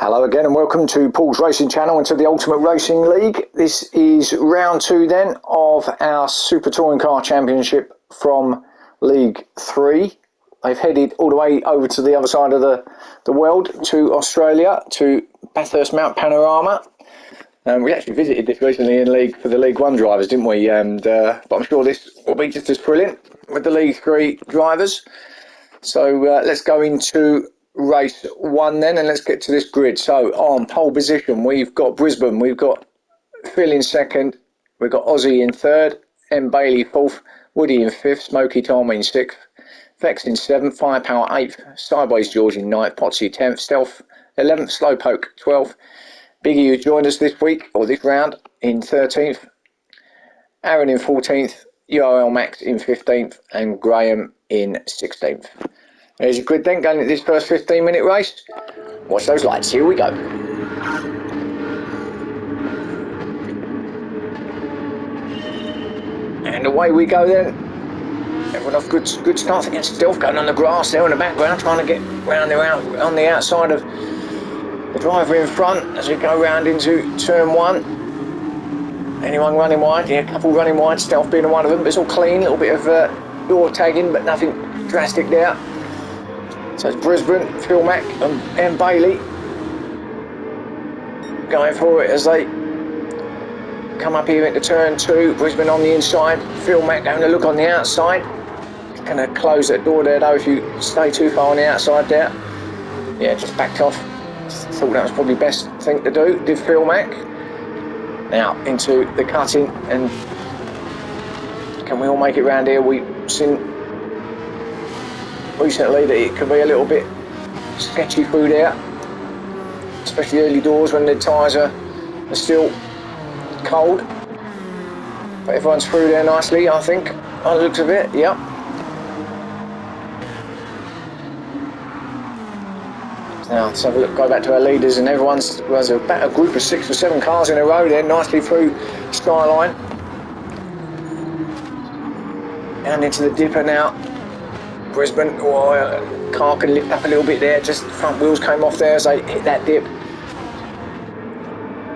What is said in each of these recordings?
Hello again and welcome to Paul's Racing Channel and to the Ultimate Racing League. This is round 2 then of our Super Touring Car Championship from League 3. They've headed all the way over to the other side of the world, to Australia, to Bathurst Mount Panorama. We actually visited this recently in League for the League 1 drivers, didn't we? But I'm sure this will be just as brilliant with the League 3 drivers. So let's go into race 1 then, and let's get to this grid. So on pole position, we've got Brisbane, we've got Phil in second, we've got Aussie in third, M. Bailey fourth, Woody in fifth, Smoky Tom in sixth, Vex in seventh, Firepower eighth, Sideways George in ninth, Potsy 10th, Stealth 11th, Slowpoke 12th, Biggie, who joined us this week, or this round, in 13th, Aaron in 14th, URL Max in 15th, and Graham in 16th. There's your grid then, going into this first 15-minute race. Watch those lights, here we go. And away we go then. Everyone off good start against Stealth, going on the grass there in the background, trying to get round there out on the outside of the driver in front as we go round into turn 1. Anyone running wide? Yeah, a couple running wide, Stealth being one of them, but it's all clean, a little bit of door tagging, but nothing drastic there. So it's Brisbane, Phil Mack and M. Bailey going for it as they come up here into turn 2. Brisbane on the inside, Phil Mack having a look on the outside. He's going to close that door there though if you stay too far on the outside there. Yeah, just backed off. Thought that was probably the best thing to do, did Phil Mack. Now into the cutting, and can we all make it round here? We've seen recently that it can be a little bit sketchy through there, especially early doors when the tyres are still cold. But everyone's through there nicely, I think, by the looks of it. Yep. Now let's have a look, go back to our leaders, and there's about a group of 6 or 7 cars in a row there, nicely through Skyline. And into the dipper now. Brisbane, car can lift up a little bit there, just front wheels came off there as they hit that dip.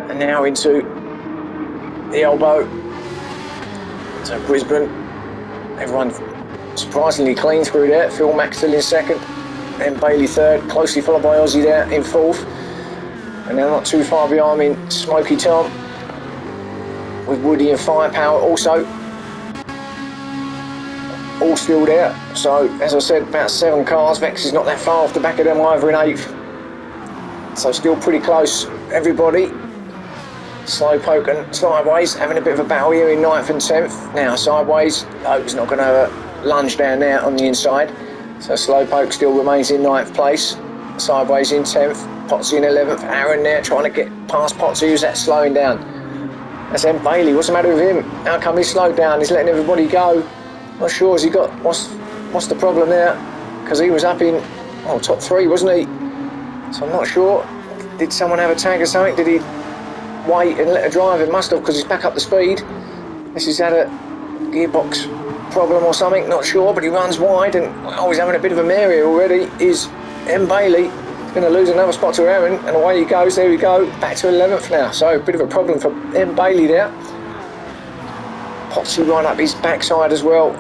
And now into the elbow. So Brisbane, everyone surprisingly clean through there. Phil Mack still in second, then Bailey third, closely followed by Aussie there in fourth. And now not too far behind me, Smoky Tom, with Woody and Firepower also. All still there. So as I said, about 7 cars. Vex is not that far off the back of them either in 8th. So still pretty close, everybody. Slowpoke and Sideways having a bit of a battle here in 9th and 10th. Now Sideways, he's not going to have a lunge down there on the inside. So Slowpoke still remains in 9th place. Sideways in 10th. Potsy in 11th. Aaron there trying to get past Potsy, who's that slowing down. That's M. Bailey. What's the matter with him? How come he's slowed down? He's letting everybody go. Not sure, has he got, what's the problem there? Because he was up in top 3, wasn't he? So I'm not sure. Did someone have a tag or something? Did he wait and let her drive? It must have, because he's back up the speed. This has had a gearbox problem or something, not sure, but he runs wide, and he's having a bit of a mare here already. Is M. Bailey going to lose another spot to Aaron, and away he goes. There we go, back to 11th now. So a bit of a problem for M. Bailey there. Potsy right up his backside as well,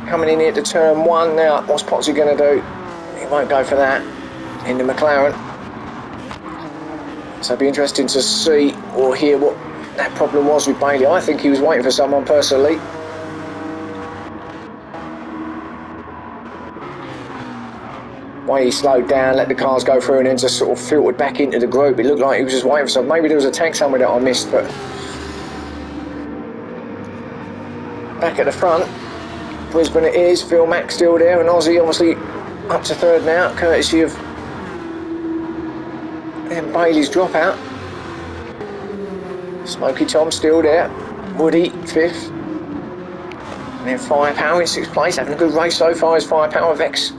coming in here to turn 1 now. What's Potsy going to do? He won't go for that in the McLaren. So it'll be interesting to see or hear what that problem was with Bailey. I think he was waiting for someone personally. Way he slowed down, let the cars go through, and then just sort of filtered back into the group. It looked like he was just waiting for something. Maybe there was a tag somewhere that I missed, but back at the front, Brisbane it is. Phil Mack still there, and Aussie obviously up to 3rd now, courtesy of Bailey's dropout. Smoky Tom still there. Woody 5th, and then Firepower in 6th place, having a good race so far as Firepower. Vex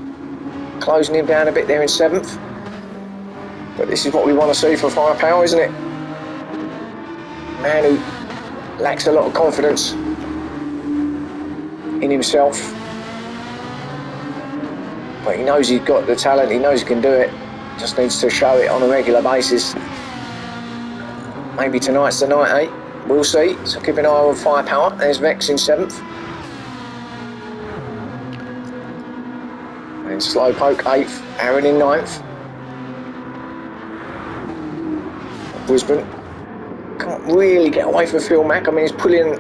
closing him down a bit there in 7th. But this is what we want to see for Firepower, isn't it? Man who lacks a lot of confidence in himself, but he knows he's got the talent, he knows he can do it. Just needs to show it on a regular basis. Maybe tonight's the night, eh? We'll see. So keep an eye on Firepower. There's Vex in 7th. And Slowpoke 8th. Aaron in 9th. Brisbane can't really get away from Phil Mack. I mean, he's pulling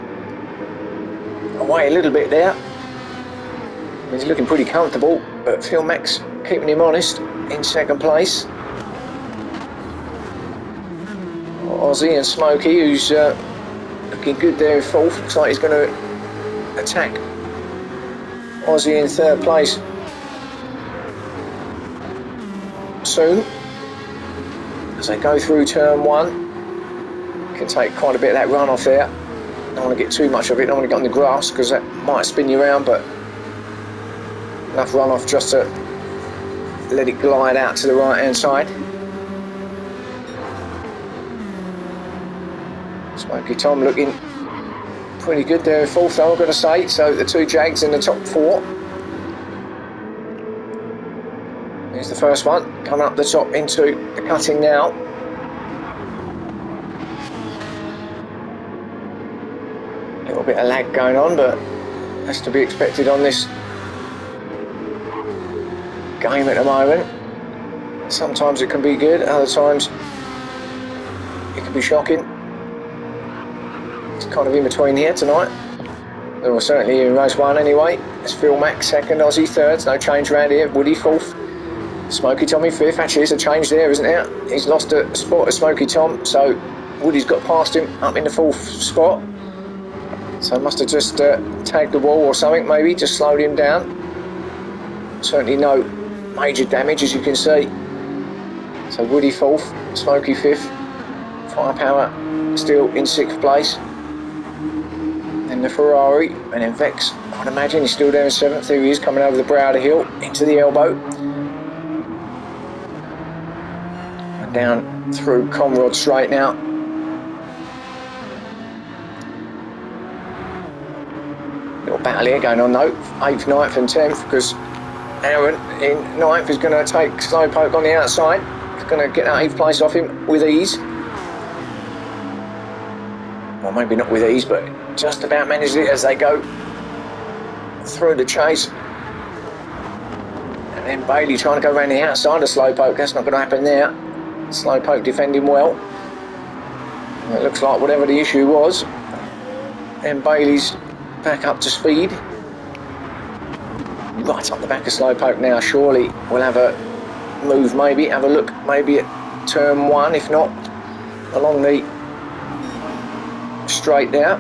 away a little bit there. He's looking pretty comfortable, but Phil Mack's keeping him honest in 2nd place. Ozzy and Smokey, who's looking good there in 4th. Looks like he's going to attack Ozzy in 3rd place soon. As they go through turn 1, can take quite a bit of that run off there. Don't want to get too much of it, don't want to get on the grass because that might spin you around, but enough run off just to let it glide out to the right hand side. Smoky Tom looking pretty good there in 4th though, I've got to say. So the 2 Jags in the top 4. Here's the first one, coming up the top into the cutting now. A little bit of lag going on, but that's to be expected on this game at the moment. Sometimes it can be good, other times it can be shocking. It's kind of in between here tonight. Well, certainly in race 1 anyway. It's Phil Mack 2nd, Ozzy 3rd, no change around here. Woody 4th. Smoky Tommy 5th. Actually, there's a change there, isn't there? He's lost a spot to Smoky Tom, so Woody's got past him up in the 4th spot. So must have just tagged the wall or something, maybe, just slowed him down. Certainly no major damage, as you can see. So Woody 4th, Smoky 5th, Firepower still in 6th place. Then the Ferrari, and then Vex, I'd imagine he's still there in 7th. There he is, coming over the brow of the hill, into the elbow. Down through Conrod Straight now. Little battle here going on though, 8th, 9th and 10th, because Aaron in 9th is going to take Slowpoke on the outside. He's going to get that 8th place off him with ease. Well, maybe not with ease, but just about managed it as they go through the chase. And then Bailey trying to go around the outside of Slowpoke. That's not going to happen there. Slowpoke defending well. And it looks like whatever the issue was, and Bailey's back up to speed. Right up the back of Slowpoke now. Surely we'll have a move, maybe have a look, maybe at turn 1, if not along the straight there.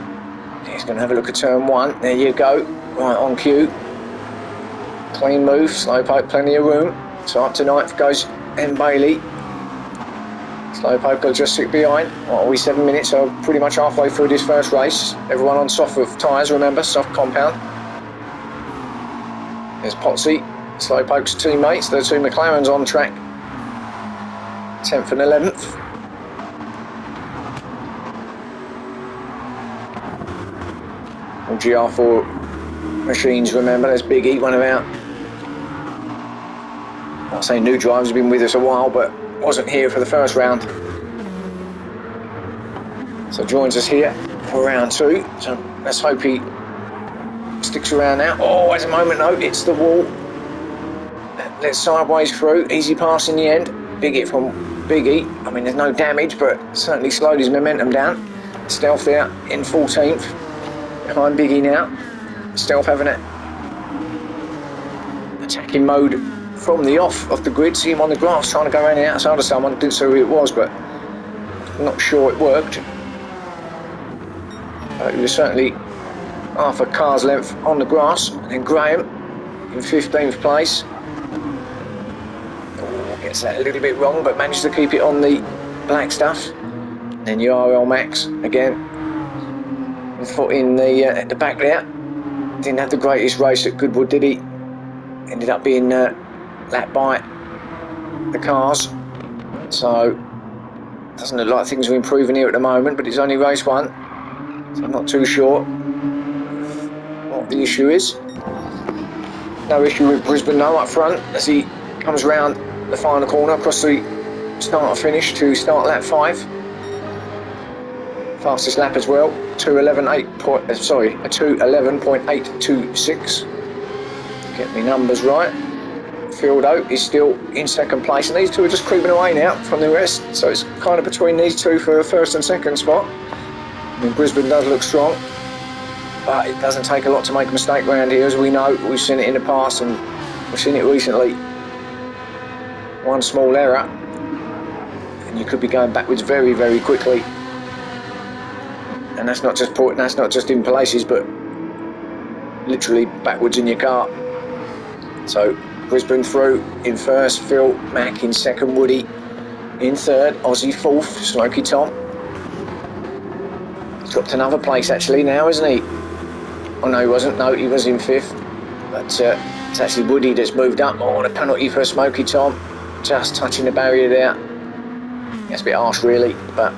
He's going to have a look at turn 1. There you go, right on cue. Clean move, Slowpoke, plenty of room. So up to 9th goes M. Bailey. Slowpoke will just sit behind. What are we, 7 minutes? So pretty much halfway through this first race. Everyone on soft tyres, remember, soft compound. There's Potsy, Slowpoke's teammates. The 2 McLarens on track. 10th and 11th. All GR4 machines, remember. There's Biggie, one of our, I'll say new drivers, have been with us a while, but wasn't here for the first round. So joins us here for round 2. So let's hope he sticks around now. Oh, there's a moment though, it's the wall. Let's sideways through, easy pass in the end. Big hit from Biggie. I mean, there's no damage, but certainly slowed his momentum down. Stealth there in 14th. Behind Biggie now. Stealth having it. Attacking mode from the off of the grid. See him on the grass trying to go around the outside of someone. Didn't see who it was, but I'm not sure it worked. But he was certainly half a car's length on the grass. And then Graham in 15th place. Oh, gets that a little bit wrong, but managed to keep it on the black stuff. And then URL Max again. Foot in the at the back there. Didn't have the greatest race at Goodwood, did he? Ended up being lapped by the cars. So doesn't look like things are improving here at the moment, but it's only race 1, so I'm not too sure what the issue is. No issue with Brisbane though up front as he comes round the final corner across the start and finish to start lap 5. Fastest lap as well, 2:11.826. Get my numbers right. Fieldo is still in second place, and these two are just creeping away now from the rest, so it's kind of between these two for first and second spot. I mean, Brisbane does look strong, but it doesn't take a lot to make a mistake around here, as we know. We've seen it in the past and we've seen it recently. One small error and you could be going backwards very, very quickly, and that's not just in places, but literally backwards in your car. So Brisbane through in first, Phil, Mac in second, Woody in third, Aussie fourth, Smokey Tom. He's dropped another place actually now, isn't he? Oh no, he wasn't. No, he was in fifth. But it's actually Woody that's moved up. Oh, and a penalty for Smokey Tom. Just touching the barrier there. That's a bit harsh really, but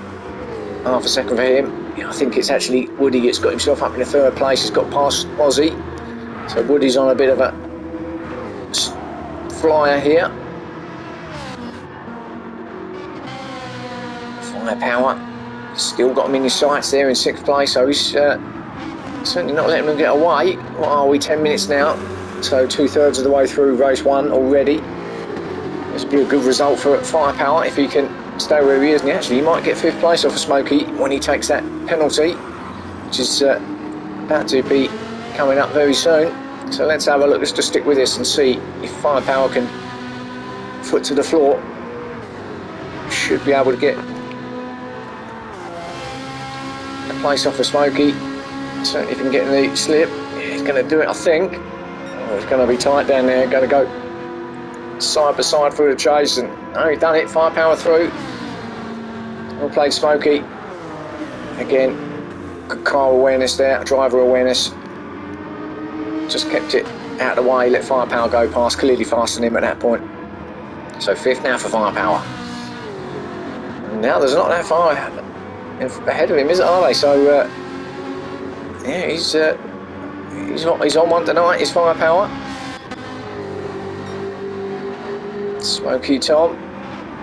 half a second for him. Yeah, I think it's actually Woody that's got himself up in the third place. He's got past Aussie. So Woody's on a bit of a flyer here. Firepower. Still got him in his sights there in sixth place, so he's certainly not letting them get away. What are we, 10 minutes now? So 2/3 of the way through race 1 already. This would be a good result for Firepower if he can stay where he is, and actually he might get 5th place off of Smokey when he takes that penalty, which is about to be coming up very soon. So let's have a look. Let's just stick with this and see if Firepower can foot to the floor. Should be able to get a place off of Smokey. Certainly if he can get in the slip, yeah, he's going to do it, I think. Oh, it's going to be tight down there. Going to go side by side through the chase, and oh, he's done it. Firepower through. Well played, Smokey. Again, good car awareness there, driver awareness. Just kept it out of the way, let Firepower go past, clearly faster than him at that point. So 5th now for Firepower. And now there's not that far ahead of him, is it, are they? So yeah, he's on one tonight, is Firepower. Smokey Tom,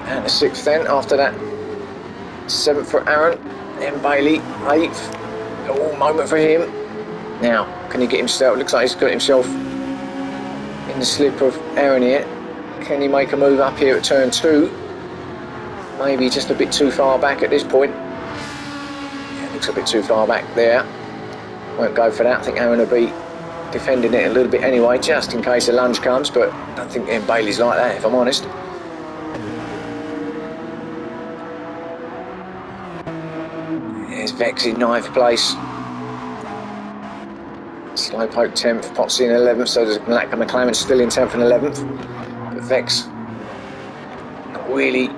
and the 6th then after that. 7th for Aaron, then Bailey, 8th. Oh, moment for him. Now, can he get himself, looks like he's got himself in the slip of Aaron here. Can he make a move up here at turn 2? Maybe just a bit too far back at this point. Yeah, looks a bit too far back there. Won't go for that. I think Aaron will be defending it a little bit anyway, just in case a lunge comes, but I don't think Bailey's like that, if I'm honest. There's Vex in 9th place. Slowpoke 10th, Potsy in 11th, so there's McLaren still in 10th and 11th. But Vex not really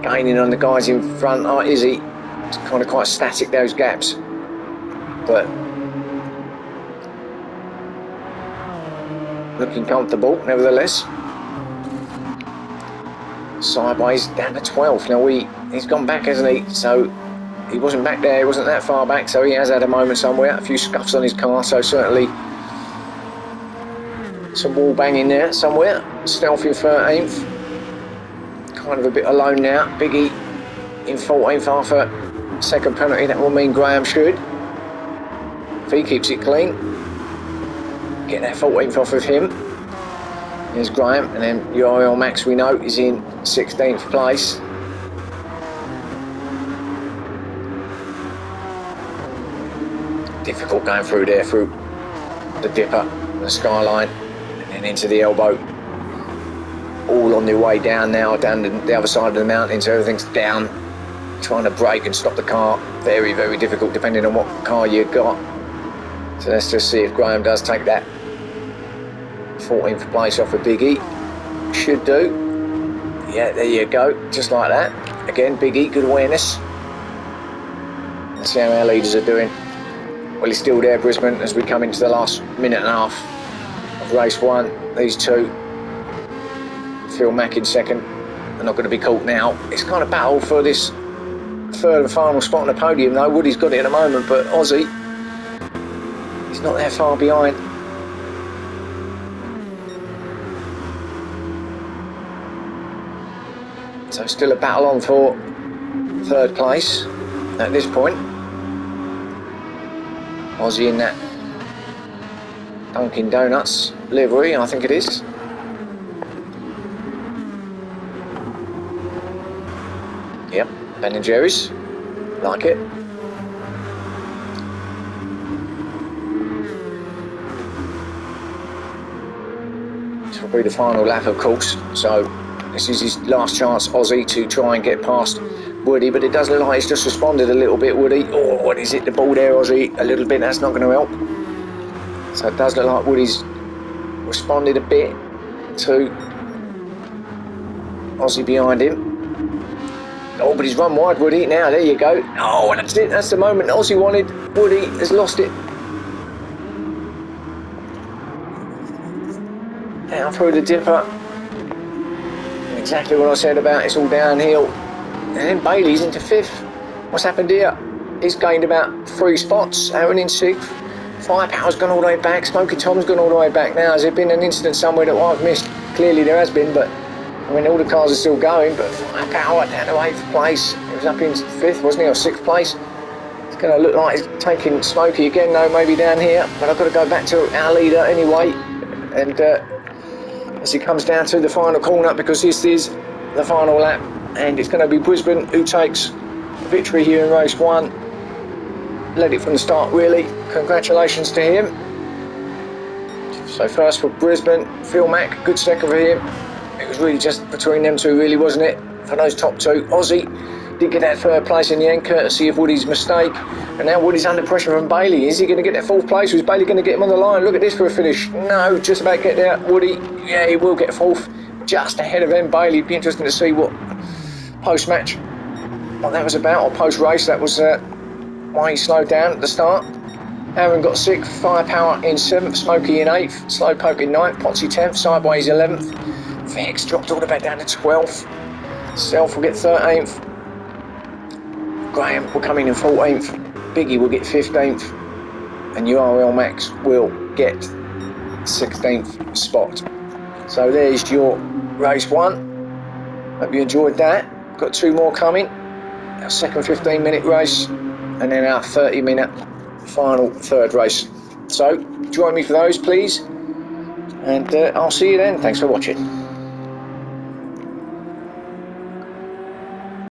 gaining on the guys in front, is he? It's kind of quite static, those gaps. But looking comfortable, nevertheless. Sideways down to 12th. Now he's gone back, hasn't he? So he wasn't back there, he wasn't that far back, so he has had a moment somewhere. A few scuffs on his car, so certainly some wall banging there somewhere. Stealthy 13th. Kind of a bit alone now. Biggie in 14th after second penalty. That will mean Graham should, if he keeps it clean, get that 14th off of him. Here's Graham, and then Uriel Max, we know, is in 16th place. Difficult going through there, through the dipper, the skyline, and then into the elbow. All on their way down now, down the other side of the mountain, so everything's down. Trying to brake and stop the car, very, very difficult depending on what car you've got. So let's just see if Graham does take that 14th place off of Biggie. Should do. Yeah, there you go, just like that. Again, Biggie, good awareness. Let's see how our leaders are doing. Well, he's still there, Brisbane, as we come into the last minute and a half of race 1. These two, Phil Mack in second, are not going to be caught now. It's kind of battle for this third and final spot on the podium, though. Woody's got it at the moment, but Aussie, he's not that far behind. So still a battle on for third place at this point. Aussie in that Dunkin' Donuts livery, I think it is. Yep, Ben & Jerry's, like it. This will be the final lap, of course, so this is his last chance, Aussie, to try and get past Woody, but it does look like he's just responded a little bit, Woody. Oh, what is it, the ball there, Aussie? A little bit, that's not going to help. So it does look like Woody's responded a bit to Aussie behind him. Oh, but he's run wide, Woody. Now, there you go. Oh, that's it. That's the moment Aussie wanted. Woody has lost it. Down through the dipper. Exactly what I said about it's all downhill. And then Bailey's into fifth. What's happened here? He's gained about 3 spots. Aaron in 6th. Firepower's gone all the way back. Smoky Tom's gone all the way back now. Has there been an incident somewhere that I've missed? Clearly there has been, but I mean all the cars are still going. But Firepower down to 8th place. He was up in 5th, wasn't he, or 6th place? It's going to look like he's taking Smoky again, though, maybe down here. But I've got to go back to our leader anyway. And as he comes down to the final corner, because this is the final lap, and it's going to be Brisbane who takes victory here in race 1. Led it from the start, really. Congratulations to him. So first for Brisbane, Phil Mack, good second for him. It was really just between them two, really, wasn't it? For those top 2. Aussie did get that 3rd place in the end, courtesy of Woody's mistake. And now Woody's under pressure from Bailey. Is he going to get that 4th place? Was Bailey going to get him on the line? Look at this for a finish. No, just about get there. Woody, yeah, he will get 4th. Just ahead of him. Bailey. Be interesting to see what post-match what that was about, or post-race. That was why he slowed down at the start. Aaron got 6th, Firepower in 7th, Smokey in 8th, Slowpoke in 9th, Potsy 10th, Sideways 11th. Vex dropped all the way down to 12th. Self will get 13th. Graham will come in 14th. Biggie will get 15th. And URL Max will get 16th spot. So there's your race 1. Hope you enjoyed that. Got 2 more coming. Our second 15-minute race, and then our 30-minute final 3rd race. So join me for those, please, and I'll see you then. Thanks for watching.